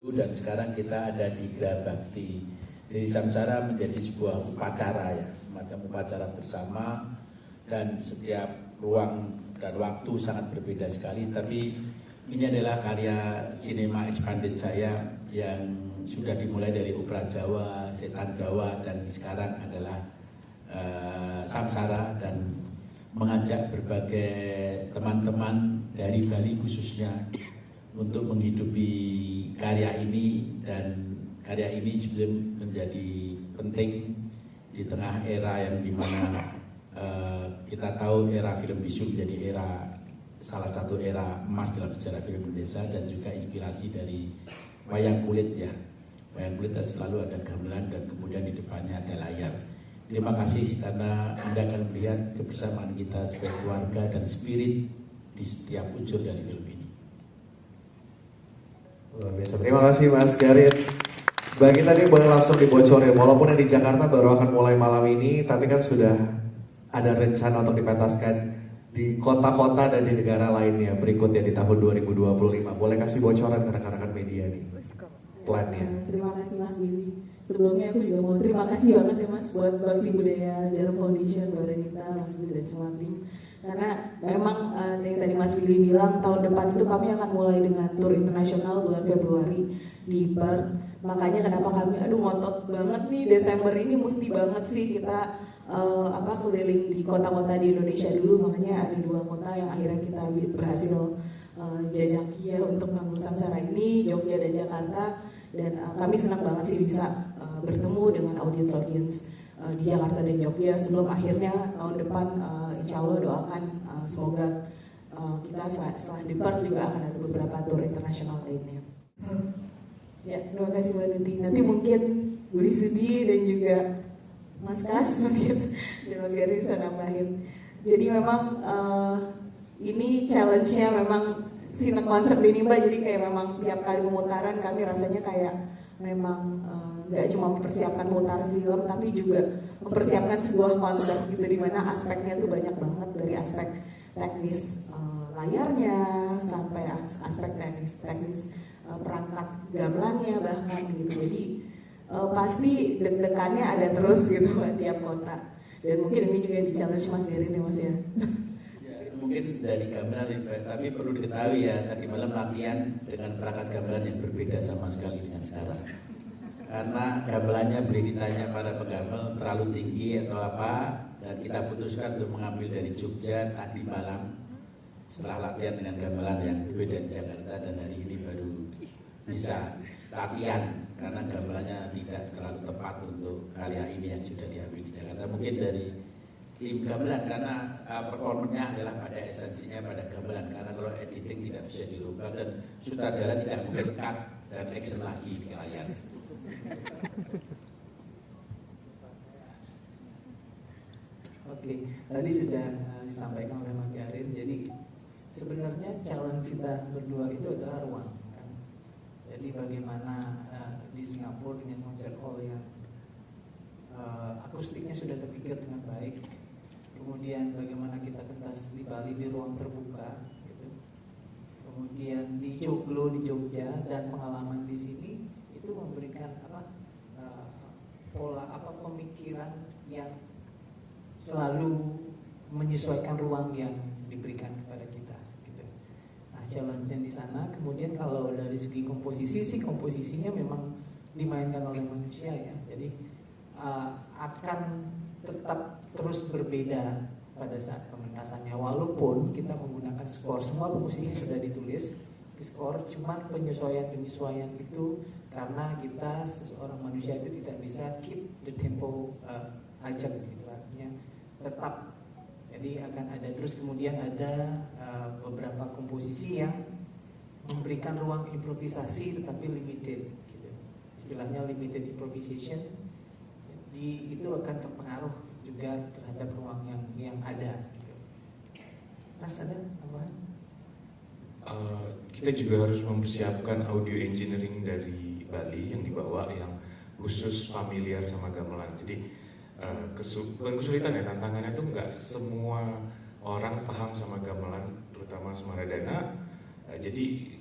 Dan sekarang kita ada di Geraha Bakti. Jadi Samsara menjadi sebuah upacara ya, semacam upacara bersama, dan setiap ruang dan waktu sangat berbeda sekali. Tapi ini adalah karya sinema expanded saya yang sudah dimulai dari Opera Jawa, Setan Jawa, dan sekarang adalah Samsara, dan mengajak berbagai teman-teman dari Bali khususnya untuk menghidupi karya ini. Dan karya ini menjadi penting di tengah era yang dimana kita tahu era film bisu menjadi salah satu era emas dalam sejarah film Indonesia, dan juga inspirasi dari wayang kulit ya. Wayang kulit selalu ada gamelan dan kemudian di depannya ada layar. Terima kasih karena Anda akan melihat kebersamaan kita sebagai keluarga dan spirit di setiap unsur dari film ini. Luar biasa. Terima kasih Mas Garin. Bagi tadi boleh langsung dibocorin, walaupun yang di Jakarta baru akan mulai malam ini, tapi kan sudah ada rencana untuk dipentaskan di kota-kota dan di negara lainnya berikutnya di tahun 2025. Boleh kasih bocoran ke rekan-rekan media nih plannya. Terima kasih Mas Billy. Sebelumnya aku juga mau terima kasih banget ya Mas buat Bakti Budaya Jarum Foundation, buat Renita, Mas Billy dan semua tim. Karena memang yang tadi Mas Billy bilang, tahun depan itu kami akan mulai dengan tour internasional bulan Februari di Perth. Makanya kenapa kami ngotot banget nih Desember ini mesti banget sih kita keliling di kota-kota di Indonesia dulu. Makanya ada 2 kota yang akhirnya kita berhasil jajaki ya untuk manggung Samsara ini, Jogja dan Jakarta. Dan kami senang banget sih bisa bertemu dengan audiens di Jakarta dan Jogja sebelum akhirnya tahun depan insya Allah doakan semoga kita setelah di Perth juga akan ada beberapa tour internasional lainnya. Ya, terima kasih Mbak Nuti. Nanti mungkin Budi Sudi dan juga Mas Kas mungkin dan Mas Gari bisa nambahin. Jadi memang ini challenge-nya memang sinek konsep ini Mbak. Jadi kayak memang tiap kali pemutaran kami rasanya kayak memang nggak cuma mempersiapkan mutar film, tapi juga mempersiapkan sebuah konsep gitu, dimana aspeknya tuh banyak banget, dari aspek teknis layarnya sampai aspek teknis perangkat gamelannya bahkan gitu. Jadi pasti deg-degannya ada terus gitu tiap kota. Dan mungkin ini juga di challenge Mas Gerin ya Mas ya. Mungkin dari gamelan, tapi perlu diketahui ya, tadi malam latihan dengan perangkat gamelan yang berbeda sama sekali dengan sekarang. Karena gamelannya boleh ditanya para penggamel terlalu tinggi atau apa, dan kita putuskan untuk mengambil dari Jogja tadi malam setelah latihan dengan gamelan yang berbeda di Jakarta, dan hari ini baru bisa latihan karena gamelannya tidak terlalu tepat untuk karya ini yang sudah diambil di Jakarta. Mungkin dari tim gamelan karena performanya adalah pada esensinya pada gamelan, karena kalau editing tidak bisa dirubah dan sutradara tidak mungkin cut dan action lagi di layar. Oke, tadi sudah disampaikan oleh Mas Garin. Jadi sebenarnya challenge kita berdua itu adalah ruang kan? Jadi bagaimana di Singapura dengan concert hall yang akustiknya sudah terpikir dengan baik, kemudian bagaimana kita pentas di Bali di ruang terbuka gitu. Kemudian di Joglo di Jogja, dan pengalaman di sini itu memberikan pola pemikiran yang selalu menyesuaikan ruang yang diberikan kepada kita gitu. Nah, challenge-nya di sana. Kemudian kalau dari segi komposisi sih, komposisinya memang dimainkan oleh manusia ya. Jadi akan tetap terus berbeda pada saat pementasannya, walaupun kita menggunakan skor. Semua komposisinya sudah ditulis di skor, cuman penyesuaian itu karena kita seorang manusia itu tidak bisa keep the tempo aja gitu, artinya tetap. Jadi akan ada terus, kemudian ada beberapa komposisi yang memberikan ruang improvisasi tetapi limited gitu. Istilahnya limited improvisation. Jadi itu akan terpengaruh juga terhadap ruang yang ada gitu. Mas ada tambahan? Kita juga harus mempersiapkan audio engineering dari Bali yang dibawa, yang khusus familiar sama gamelan. Jadi bukan kesulitan ya, tantangannya tuh nggak semua orang paham sama gamelan, terutama Semaradana. Jadi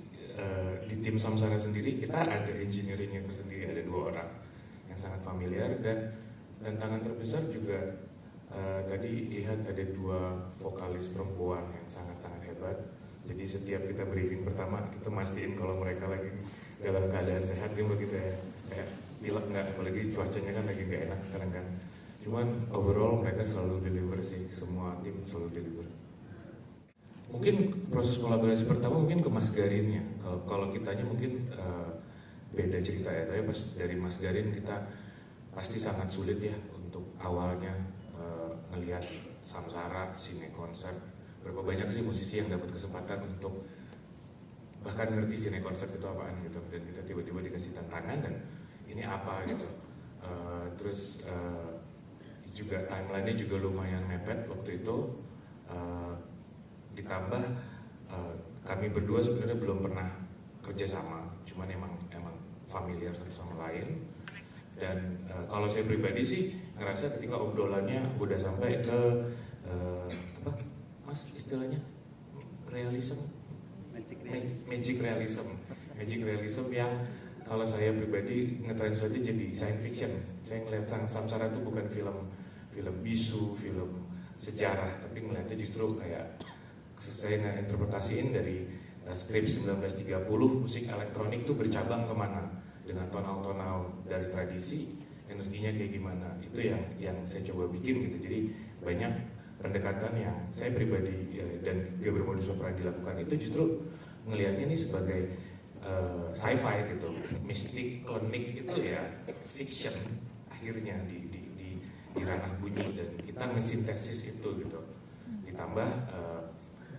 di tim Samsara sendiri kita ada engineeringnya tersendiri, ada 2 orang yang sangat familiar, dan tantangan terbesar juga tadi lihat ada 2 vokalis perempuan yang sangat-sangat hebat. Jadi setiap kita briefing pertama kita mastiin kalau mereka lagi dalam keadaan sehat gitu ya, kayak pilek nggak, apalagi cuacanya kan lagi nggak enak sekarang kan. Cuman overall mereka selalu deliver sih, semua tim selalu deliver. Mungkin proses kolaborasi pertama mungkin ke Mas Garinnya. Kalau kitanya mungkin beda cerita ya, tapi pas dari Mas Garin kita pasti sangat sulit ya untuk awalnya ngelihat Samsara, Sine Konser. Berapa banyak sih musisi yang dapat kesempatan untuk bahkan ngerti Sine Konser itu apaan gitu, dan kita tiba-tiba dikasih tantangan dan ini apa gitu. Terus juga timelinenya juga lumayan mepet waktu itu. Ditambah kami berdua sebenarnya belum pernah kerjasama, cuman emang familiar satu sama lain. Dan kalau saya pribadi sih ngerasa ketika obrolannya udah sampai ke apa mas istilahnya realism, magic realism yang kalau saya pribadi nge-translate jadi science fiction. Saya ngeliat Samsara itu bukan film bisu, film sejarah, tapi ngeliatnya justru kayak saya nginterpretasiin dari skrip 1930 musik elektronik itu bercabang kemana dengan tonal-tonal dari tradisi, energinya kayak gimana, itu yang saya coba bikin gitu. Jadi banyak pendekatan yang saya pribadi dan Gabriel Modus Operandi dilakukan itu justru ngelihatnya ini sebagai sci-fi gitu, mistik, klinik itu ya fiction akhirnya di ranah bunyi, dan kita ngesintesis itu gitu. Ditambah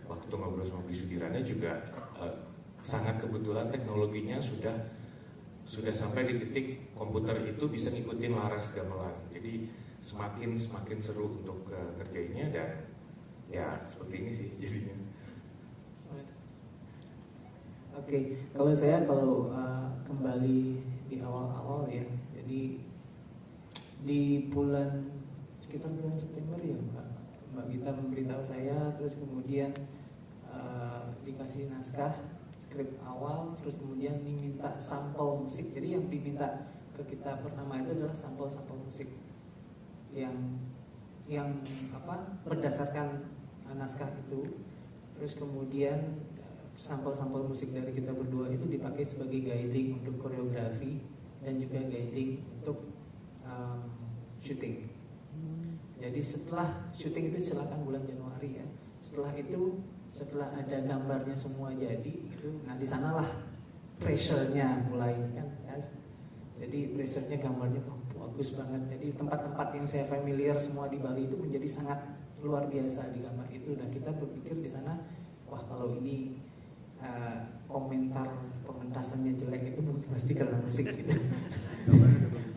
waktu ngobrol sama Bli Sudirannya juga sangat kebetulan teknologinya sudah sampai di titik komputer itu bisa ngikutin laras gamelan. Jadi semakin seru untuk ngerjainnya, dan ya seperti ini sih jadinya. Oke, kalau kembali di awal-awal ya, jadi di sekitar bulan September ya Mbak Gita memberitahu saya, terus kemudian dikasih naskah skrip awal, terus kemudian diminta sampel musik. Jadi yang diminta ke kita pertama itu adalah sampel-sampel musik yang berdasarkan naskah itu. Terus kemudian sampel-sampel musik dari kita berdua itu dipakai sebagai guiding untuk koreografi dan juga guiding untuk syuting. Jadi setelah syuting itu silakan bulan Januari ya. Setelah ada gambarnya semua jadi itu, nah di sanalah pressure-nya mulai kan. Jadi pressure-nya gambarnya bagus banget. Jadi tempat-tempat yang saya familiar semua di Bali itu menjadi sangat luar biasa di gambar itu, dan kita berpikir di sana, wah kalau ini komentar pementasannya jelek itu pasti karena musik gitu.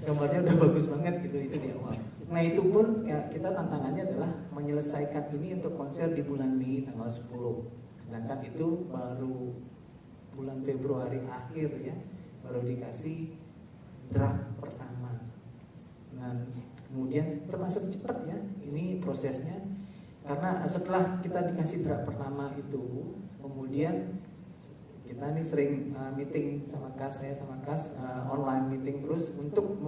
Gambarnya udah bagus banget gitu, itu di awal. Nah itu pun ya, kita tantangannya adalah menyelesaikan ini untuk konser di bulan Mei tanggal 10. Sedangkan itu baru bulan Februari akhir ya, baru dikasih draft pertama. Dan kemudian termasuk cepat ya ini prosesnya, karena setelah kita dikasih draft pertama itu, kemudian kita nih sering meeting sama Kas, saya sama Kas online meeting terus untuk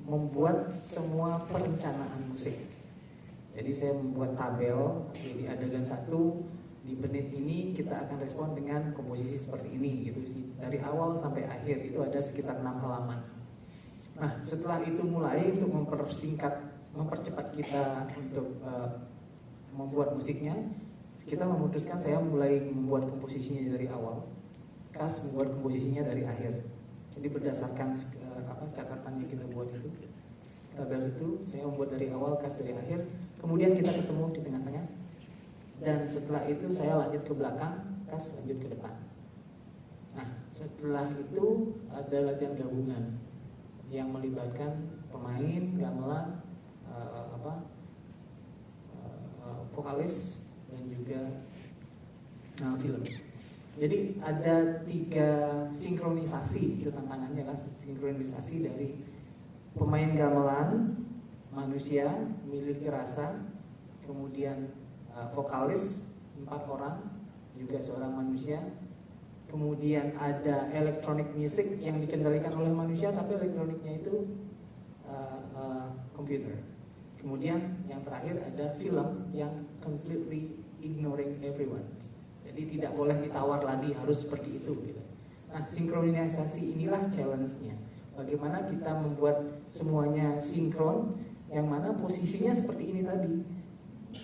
membuat semua perencanaan musik. Jadi saya membuat tabel, di adegan 1 di menit ini kita akan respon dengan komposisi seperti ini gitu sih. Dari awal sampai akhir itu ada sekitar 6 halaman. Nah setelah itu mulai untuk mempercepat kita untuk membuat musiknya, kita memutuskan saya mulai membuat komposisinya dari awal, Kas membuat komposisinya dari akhir. Jadi berdasarkan catatan yang kita buat itu, tabel itu saya membuat dari awal, Kas dari akhir. Kemudian kita ketemu di tengah-tengah, dan setelah itu saya lanjut ke belakang, Kas lanjut ke depan. Nah setelah itu ada latihan gabungan yang melibatkan pemain, gamelan, vokalis, dan juga film. Jadi ada 3 sinkronisasi, itu tantangannya kan, sinkronisasi dari pemain gamelan, manusia, memiliki rasa, kemudian vokalis 4 orang, juga seorang manusia, kemudian ada electronic music yang dikendalikan oleh manusia tapi elektroniknya itu komputer. Kemudian yang terakhir ada film yang completely ignoring everyone. Jadi tidak boleh ditawar lagi, harus seperti itu gitu. Nah, sinkronisasi inilah challenge-nya. Bagaimana kita membuat semuanya sinkron, yang mana posisinya seperti ini tadi.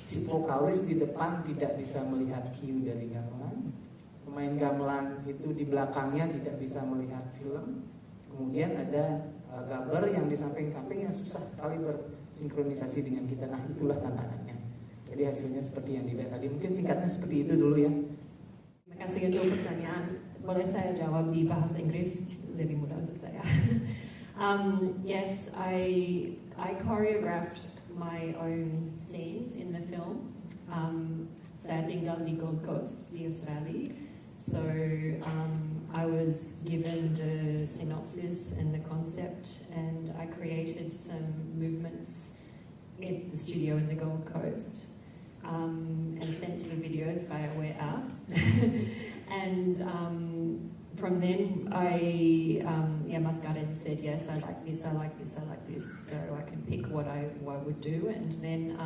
Si vokalis di depan tidak bisa melihat cue dari gamelan, pemain gamelan itu di belakangnya tidak bisa melihat film. Kemudian ada gabber yang di samping-samping yang susah sekali bersinkronisasi dengan kita. Nah, itulah tantangannya. Jadi hasilnya seperti yang dilihat tadi. Mungkin singkatnya seperti itu dulu ya. Terima kasih untuk pertanyaan. Boleh saya jawab di bahasa Inggris? Lebih mudah untuk saya. Yes, I choreographed my own scenes in the film. Saya tinggal di Gold Coast di Australia. So I was given the synopsis and the concept, and I created some movements in the studio in the Gold Coast, and sent to the videos via WeApp. And from then, Mas Garden said, yes, I like this, I like this, I like this, so I can pick what I would do. And then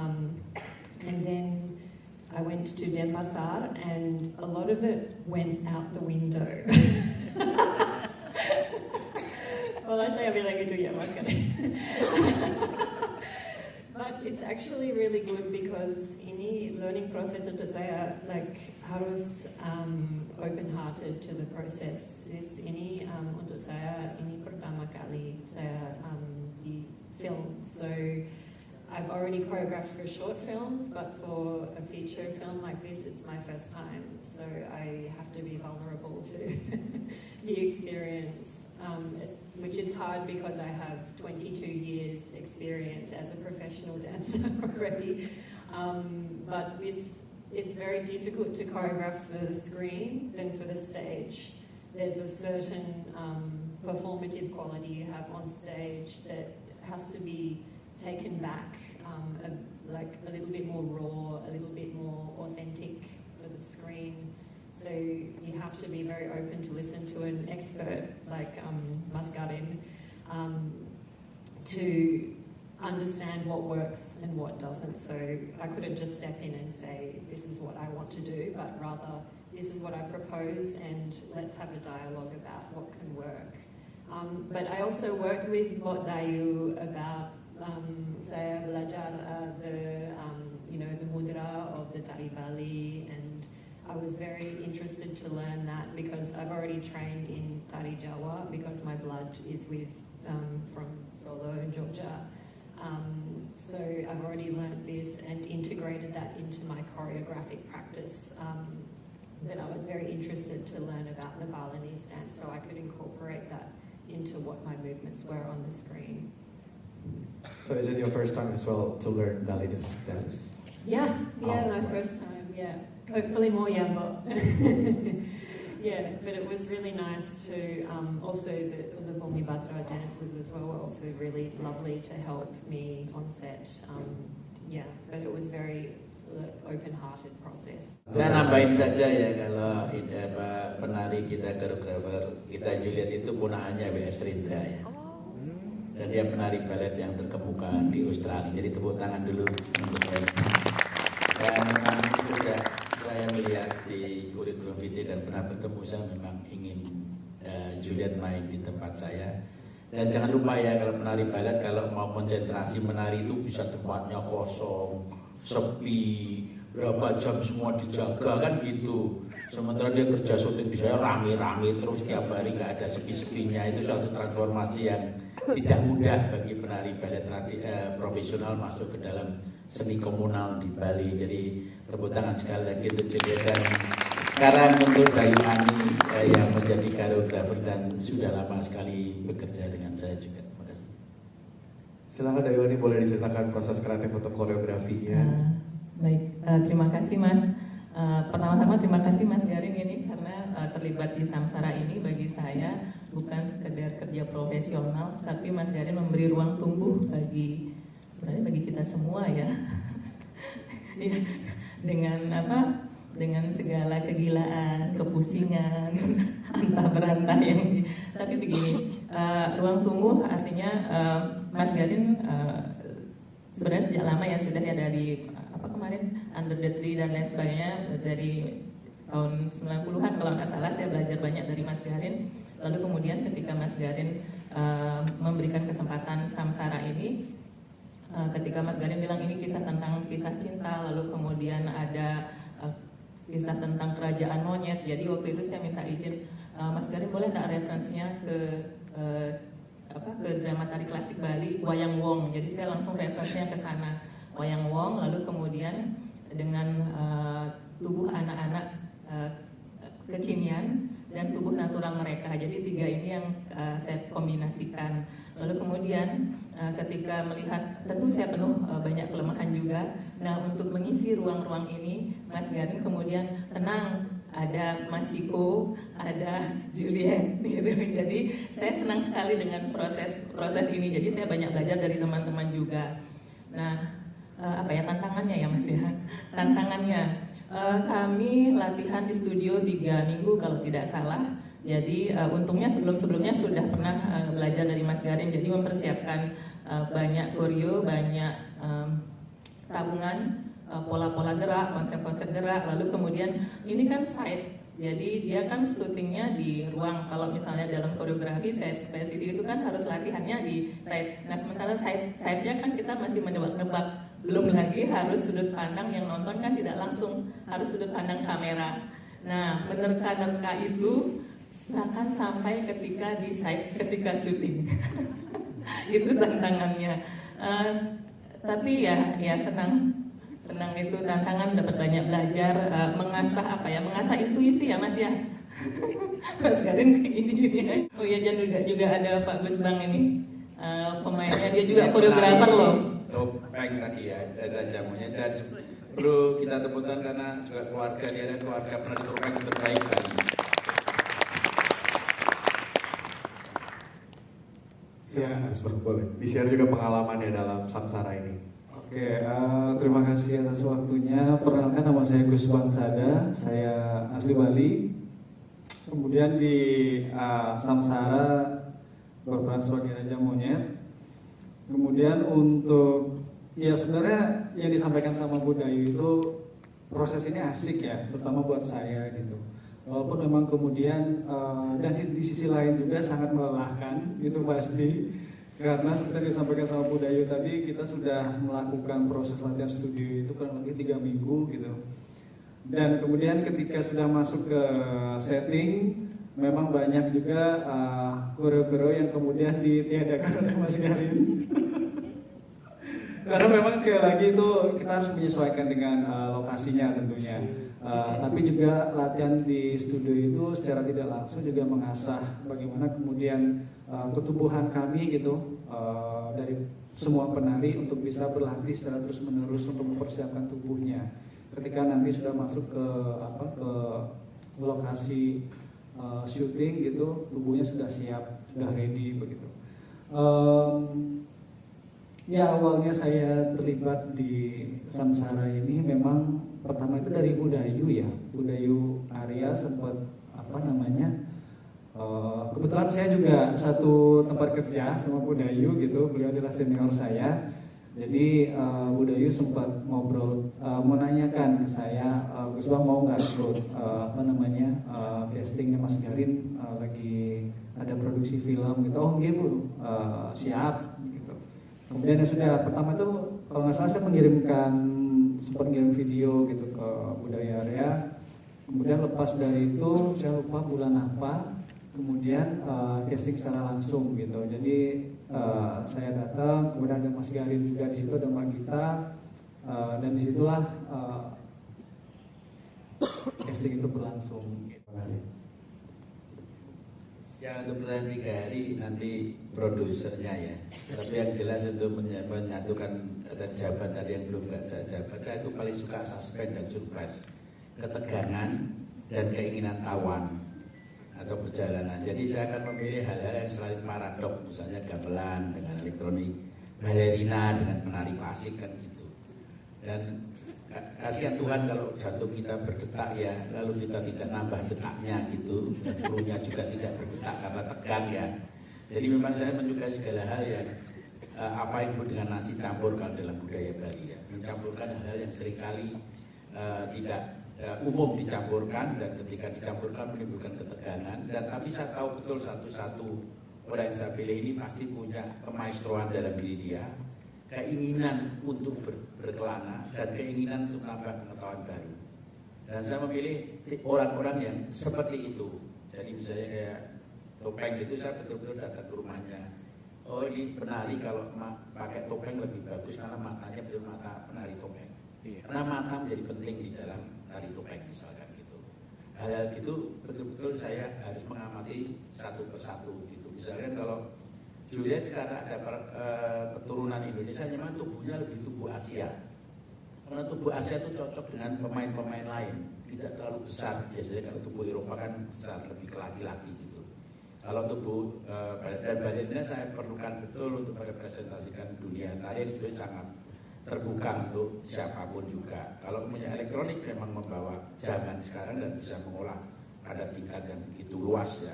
I went to Denpasar, and a lot of it went out the window. Well, saya bilang gitu ya, Mas Garden. But it's actually really good because ini learning process untuk saya harus open-hearted to the process. Ini untuk saya ini pertama kali saya di film. So I've already choreographed for short films, but for a feature film like this, it's my first time. So I have to be vulnerable to the experience, which is hard because I have 22 years experience as a professional dancer already. But it's very difficult to choreograph for the screen than for the stage. There's a certain performative quality you have on stage that has to be taken back, a little bit more raw, a little bit more authentic for the screen. So you have to be very open to listen to an expert like Mas Garden to understand what works and what doesn't. So I couldn't just step in and say, this is what I want to do, but rather, this is what I propose, and let's have a dialogue about what can work. But I also worked with Mbok Dayu about saya belajar the mudra of the Tari Bali, and I was very interested to learn that because I've already trained in Tari Jawa because my blood is from Solo and Georgia. So I've already learned this and integrated that into my choreographic practice. But I was very interested to learn about the Balinese dance so I could incorporate that into what my movements were on the screen. So is it your first time as well to learn Balinese dance? Yeah, Oh, my right. first time, yeah. Hopefully more Yambo. Yeah, but it was really nice to, also the Bumi Batra dancers as well were also really lovely to help me on set. Yeah, but it was very open-hearted process. Saya nambahin saja ya, kalau penari kita, koreografer kita Juliet itu punaannya W.S. Rindra ya. Dan dia penari balet yang terkemuka di Australia. Jadi tepuk tangan dulu untuk saya. Dan memang sejak saya melihat di kurikulum vitae dan pernah bertemu, saya memang ingin Juliet main di tempat saya. Dan jangan lupa ya, kalau penari balet kalau mau konsentrasi menari itu bisa tempatnya kosong, sepi, berapa jam semua dijaga kan gitu. Sementara dia kerja syuting di saya rame-rame terus tiap hari, nggak ada sepi-sepinya. Itu suatu transformasi yang tidak mudah bagi penari balet profesional masuk ke dalam seni komunal di Bali. Jadi tepuk tangan sekali lagi untuk Juliet. Dan sekarang untuk Dayu Ani yang menjadi koreografer dan sudah lama sekali bekerja dengan saya juga. Terima kasih. Silakan Dayu Ani, boleh diceritakan proses kreatif untuk koreografinya. Baik, terima kasih Mas. Pertama-tama terima kasih Mas Garin ini karena terlibat di Samsara ini bagi saya bukan sekedar kerja profesional, tapi Mas Garin memberi ruang tumbuh sebenarnya bagi kita semua ya. Dengan dengan segala kegilaan, kepusingan, antah berantah tapi begini, ruang tumbuh artinya Mas Garin sebenarnya sejak lama ya sudah ya dari kemarin Under the Tree dan lain sebagainya dari tahun 90-an kalau nggak salah saya belajar banyak dari Mas Garin. Lalu kemudian ketika Mas Garin memberikan kesempatan Samsara ini, ketika Mas Garin bilang ini kisah tentang kisah cinta, lalu kemudian ada kisah tentang kerajaan monyet. Jadi waktu itu saya minta izin, Mas Garin boleh nggak referensinya ke drama tari klasik Bali, Wayang Wong. Jadi saya langsung referensinya ke sana, Wayang Wong. Lalu kemudian dengan tubuh anak-anak kekinian dan tubuh natural mereka. Jadi tiga ini yang saya kombinasikan. Lalu kemudian ketika melihat, tentu saya penuh banyak kelemahan juga. Nah, untuk mengisi ruang-ruang ini, Mas Garin kemudian tenang, ada Masiko, ada Juliet, gitu. Jadi saya senang sekali dengan proses ini. Jadi saya banyak belajar dari teman-teman juga. Nah, tantangannya ya Mas ya? Tantangannya, kami latihan di studio 3 minggu kalau tidak salah. Jadi untungnya sebelum-sebelumnya sudah pernah belajar dari Mas Garin. Jadi mempersiapkan banyak koreo, banyak tabungan, pola-pola gerak, konsep-konsep gerak. Lalu kemudian ini kan side, jadi dia kan syutingnya di ruang. Kalau misalnya dalam koreografi side spesifik itu kan harus latihannya di side. Nah sementara side-nya kan kita masih menebak-nebak. Belum lagi harus sudut pandang yang nonton kan tidak langsung, harus sudut pandang kamera. Nah menerka-nerka itu akan sampai ketika di side, ketika syuting. Itu tantangannya. Tapi ya senang itu tantangan, dapat banyak belajar, mengasah mengasah intuisi ya Mas ya. Mas Garin ini. Oh ya, dan juga ada Pak Gus Bang ini, pemainnya, dia juga koreografer loh. Topeng tadi ya, ada jamunya, dan perlu kita temukan karena juga keluarga dia dan keluarga penari topeng terbaik Bali. Silakan, boleh di-share juga pengalamannya dalam Samsara ini. Oke, terima kasih atas waktunya. Perkenalkan, nama saya Gus Bangsada, saya asli Bali. Kemudian di Samsara berperan sebagai Raja Monyet. Kemudian untuk, ya sebenarnya yang disampaikan sama Budayu itu proses ini asik ya, terutama buat saya gitu. Walaupun memang kemudian dan di sisi lain juga sangat melelahkan, itu pasti. Karena seperti disampaikan sama Budayu tadi, kita sudah melakukan proses latihan studio itu kurang lebih 3 minggu gitu. Dan kemudian ketika sudah masuk ke setting, memang banyak juga koreo-koreo yang kemudian ditiadakan oleh Mas Garin. Karena memang sekali lagi itu kita harus menyesuaikan dengan lokasinya tentunya. Tapi juga latihan di studio itu secara tidak langsung juga mengasah bagaimana kemudian ketubuhan kami gitu dari semua penari untuk bisa berlatih secara terus menerus untuk mempersiapkan tubuhnya. Ketika nanti sudah masuk ke lokasi syuting gitu, tubuhnya sudah siap, sudah ready begitu. Ya awalnya saya terlibat di Samsara ini memang pertama itu dari Budayu ya, Budayu Arya sempat kebetulan saya juga satu tempat kerja sama Budayu gitu, beliau adalah senior saya. Jadi Budayu sempat ngobrol, mau nanyakan ke saya, Gus Bang mau nggak ikut castingnya Mas Garin, lagi ada produksi film gitu. Oh nggih Bu, siap gitu. Kemudian ya sudah, pertama itu kalau nggak salah saya sempat ngirim video gitu ke Budaya Area. Kemudian lepas dari itu saya lupa bulan apa, kemudian casting secara langsung gitu. Jadi saya datang, kemudian ada Mas Garin juga di situ, ada Mbak Gita, dan disitulah casting itu berlangsung. Terima kasih. Ya untuk pertanyaan 3 hari nanti produsernya ya. Tapi yang jelas untuk menyatukan dan jawaban tadi yang belum saya jawab, saya itu paling suka suspense dan surprise, ketegangan dan keinginan tawan atau perjalanan. Jadi saya akan memilih hal-hal yang selain paradok, misalnya gamelan dengan elektronik, balerina dengan penari klasik kan gitu. Dan kasihan Tuhan kalau jantung kita berdetak ya, lalu kita tidak nambah detaknya gitu, dan perutnya juga tidak berdetak karena tegang ya. Jadi memang saya menyukai segala hal yang apa yang disebut dengan nasi campur kalau dalam budaya Bali ya, mencampurkan hal-hal yang seringkali tidak umum dicampurkan, dan ketika dicampurkan menimbulkan ketegangan. Dan tapi saya tahu betul satu-satu orang yang saya pilih ini pasti punya kemaestroan dalam diri dia, keinginan untuk berkelana dan keinginan untuk menambah pengetahuan baru. Dan saya memilih orang-orang yang seperti itu. Jadi misalnya kayak Topeng itu, saya betul-betul datang ke rumahnya. Oh, ini penari kalau pakai topeng lebih bagus karena matanya betul mata penari topeng. Karena mata menjadi penting di dalam tari topeng misalkan gitu. Hal-hal gitu betul-betul saya harus mengamati satu persatu gitu. Misalkan kalau Juliet karena ada keturunan Indonesia, memang tubuhnya lebih tubuh Asia. Karena tubuh Asia itu cocok dengan pemain-pemain lain, tidak terlalu besar. Biasanya kalau tubuh Eropa kan besar, lebih ke laki-laki gitu. Kalau tubuh dan badannya saya perlukan betul untuk merepresentasikan dunia tari yang juga sangat terbuka untuk siapapun juga. Kalau punya elektronik memang membawa zaman sekarang dan bisa mengolah pada tingkat yang begitu luas ya.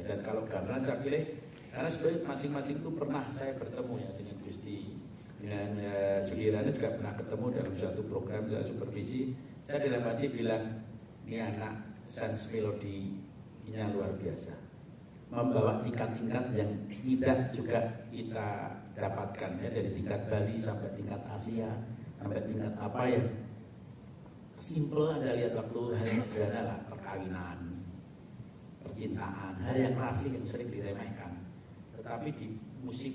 Dan kalau gamelan saya pilih karena sebenarnya masing-masing itu pernah saya bertemu ya dengan Gusti, dengan Juliana juga pernah ketemu dalam suatu program saya supervisi. Saya dalam hati bilang, ini anak sense melodinya luar biasa, membawa tingkat-tingkat yang tidak juga kita dapatkan ya, dari tingkat Bali sampai tingkat Asia sampai tingkat apa ya, simple. Anda lihat waktu hal yang sederhana lah, perkawinan, percintaan, hal yang klasik yang sering diremehkan, tetapi di musik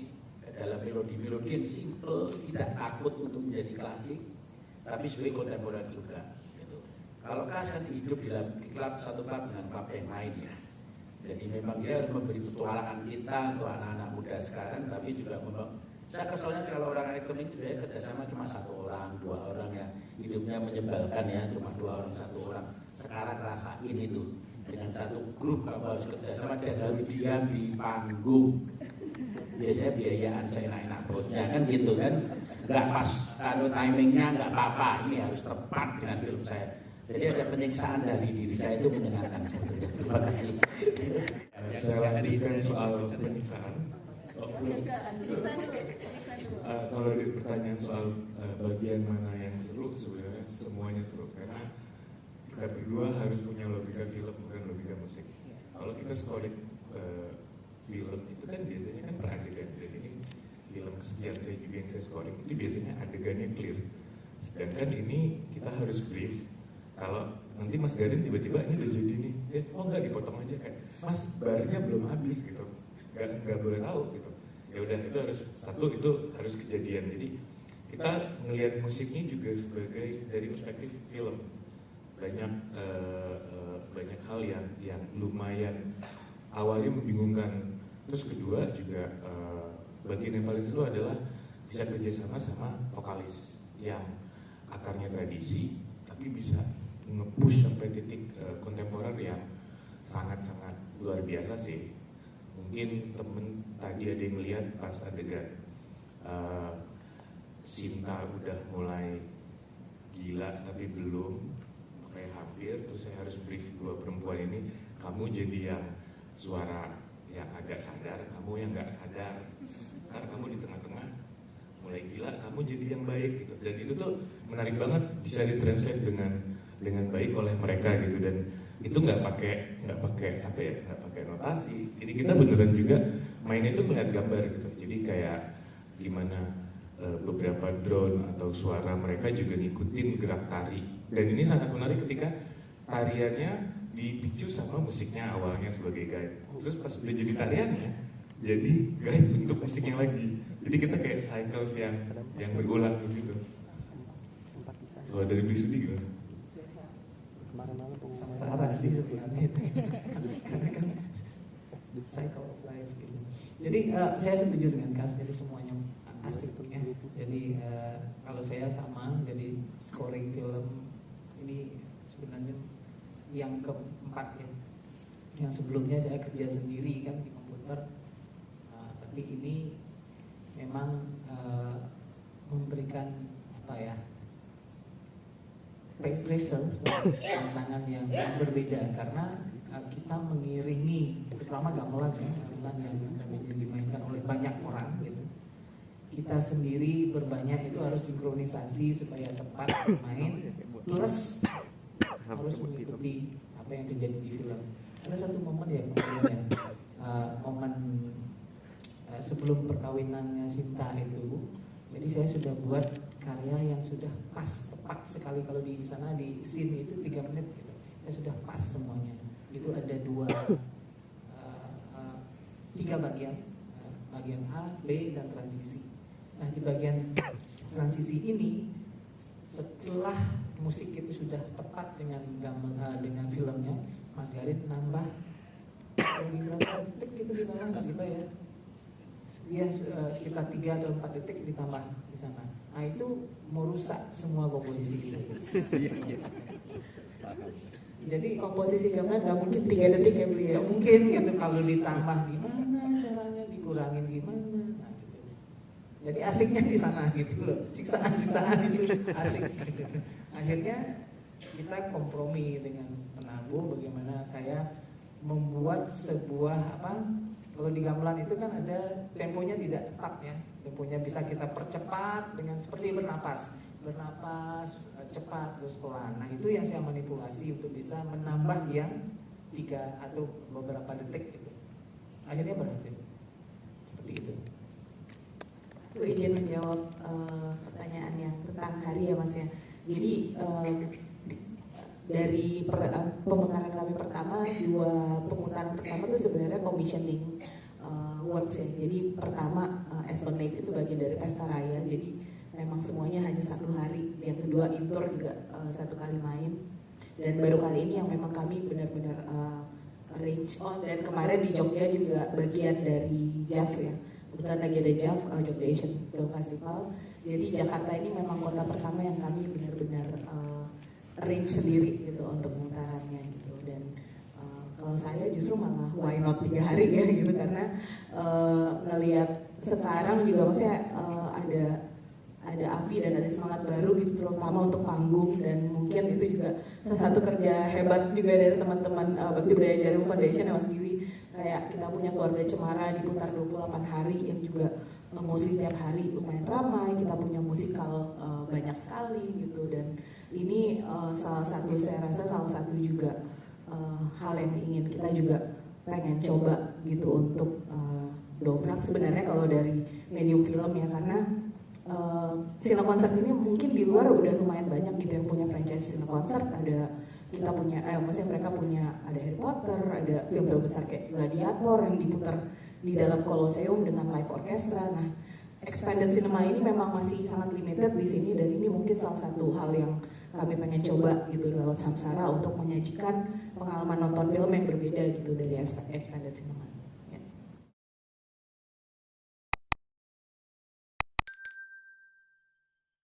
dalam melodi-melodi yang simple, tidak takut untuk menjadi klasik, tapi sebagai kontemporer juga gitu. Kalau Kas kan hidup di klub, satu klub dengan klub yang lain ya. Jadi memang dia harus memberi petualangan kita untuk anak-anak muda sekarang, tapi juga saya keselnya kalau orang elektronik itu ya kerjasama cuma satu orang, dua orang yang hidupnya menyebalkan ya, cuma dua orang, satu orang. Sekarang rasain itu dengan satu grup kamu harus kerjasama dan harus diam di panggung. Biasanya biayaan saya enak-enak perutnya kan gitu kan, nggak pas kalau timingnya nggak apa-apa, ini harus tepat dengan film saya. Jadi ada penyiksaan dari diri saya itu menyenangkan sebetulnya. Terima kasih. Saya lanjutkan soal penyiksaan. Kalau di pertanyaan soal bagian mana yang seru, sebenarnya semuanya seru karena kita berdua harus punya logika film bukan logika musik. Kalau kita scoring film itu kan biasanya kan per adegan, dan ini film kesekian saya juga yang saya scoring itu biasanya adegannya clear. Sedangkan ini kita harus brief. Kalau nanti Mas Garin tiba-tiba ini udah jadi nih, oh enggak, dipotong aja kayak Mas barnya belum habis gitu, nggak boleh tahu gitu. Ya udah, itu harus satu, itu harus kejadian. Jadi kita ngelihat musiknya juga sebagai dari perspektif film. Banyak hal yang lumayan awalnya membingungkan. Terus kedua juga bagian yang paling seru adalah bisa kerjasama sama vokalis yang akarnya tradisi tapi bisa nge-push sampai titik kontemporer yang sangat-sangat luar biasa sih. Mungkin temen tadi ada yang lihat pas adegan Sinta udah mulai gila tapi belum, kayak hampir, terus saya harus brief dua perempuan ini, kamu jadi yang suara yang agak sadar, kamu yang nggak sadar, karena kamu di tengah-tengah mulai gila, kamu jadi yang baik gitu. Dan itu tuh menarik banget, bisa ditranslate dengan baik oleh mereka gitu. Dan itu nggak pakai apa ya, nggak pakai notasi. Jadi kita beneran juga mainnya itu melihat gambar gitu. Jadi kayak gimana beberapa drone atau suara mereka juga ngikutin gerak tari. Dan ini sangat menarik ketika tariannya dipicu sama musiknya awalnya sebagai guide. Terus pas udah jadi tariannya, jadi guide untuk musiknya lagi. Jadi kita kayak cycles yang berulang begitu. Kalau dari Bisudi gimana? Samsara sih sebenarnya itu. Karena kan cycle of life gitu. Jadi saya setuju dengan Kas, jadi semuanya asik ya. Jadi kalau saya sama, jadi scoring film ini sebenarnya yang keempat ya. Yang sebelumnya saya kerja sendiri kan di komputer, tapi ini memang memberikan apa ya, pressure, tantangan yang berbeda karena kita mengiringi, terutama gamelan ya, gamelan yang dimainkan oleh banyak orang gitu. Kita sendiri berbanyak itu harus sinkronisasi supaya tepat bermain, plus harus mengikuti apa yang terjadi di film. Ada satu momen ya, momen sebelum perkawinannya Sinta itu, jadi saya sudah buat karya yang sudah pas, tepat sekali. Kalau di sana di scene itu 3 menit gitu, saya sudah pas semuanya. Itu ada 3 bagian, bagian A, B, dan transisi. Nah di bagian transisi ini, setelah musik itu sudah tepat dengan filmnya, Mas Garin nambah berapa detik gitu di bawah gitu ya. Dia sekitar 3 atau 4 detik ditambah di sana. Nah itu merusak semua komposisi kita. Jadi komposisi gamelan nggak mungkin 3 detik ya beliau. Nggak mungkin gitu, kalau ditambah gimana caranya, dikurangin gimana. Nah, gitu. Jadi asiknya di sana gitu loh. Siksaan itu asik. Gitu. Akhirnya kita kompromi dengan penabuh bagaimana saya membuat sebuah kalau di gamelan itu kan ada temponya tidak tetap ya. Temponya bisa kita percepat dengan seperti bernapas cepat terus pelan. Nah itu yang saya manipulasi untuk bisa menambah yang 3 atau beberapa detik gitu. Akhirnya berhasil seperti itu. Ibu izin menjawab pertanyaan yang tentang hari ya Mas ya. Jadi dari pemutaran kami pertama, 2 pemutaran pertama itu sebenarnya commissioning works ya. Jadi pertama Esplanade itu bagian dari Pesta Raya. Jadi memang semuanya hanya 1 hari. Yang kedua indoor juga 1 kali main. Dan baru kali ini yang memang kami benar-benar arrange dan kemarin di Jogja juga bagian dari JAF ya. Kebetulan lagi ada JAF, Jogja Asian Film Festival. Jadi Jakarta ini memang kota pertama yang kami benar-benar arrange sendiri gitu untuk pemutarannya gitu. Dan kalau saya justru malah why not 3 hari ya gitu, karena ngelihat sekarang juga maksudnya ada api dan ada semangat baru gitu, terutama untuk panggung. Dan mungkin itu juga salah satu kerja hebat juga dari teman-teman Bakti Budaya Jarum Foundation ya Mas Giwi. Kayak kita punya Keluarga Cemara diputar 28 hari yang juga musik tiap hari lumayan ramai. Kita punya musikal banyak sekali gitu. Dan ini salah satu, saya rasa salah satu juga hal yang ingin kita juga pengen coba gitu untuk dobrak sebenarnya kalau dari medium film ya. Karena Sine Concert ini mungkin di luar udah lumayan banyak gitu yang punya franchise Sine Concert. Ada kita punya, maksudnya mereka punya, ada Harry Potter, ada film-film besar kayak Gladiator yang diputar di dalam Colosseum dengan live orchestra. Nah, expanded cinema ini memang masih sangat limited di sini, dan ini mungkin salah satu hal yang kami pengen coba gitu lewat Samsara untuk menyajikan pengalaman nonton film yang berbeda gitu dari expanded cinema.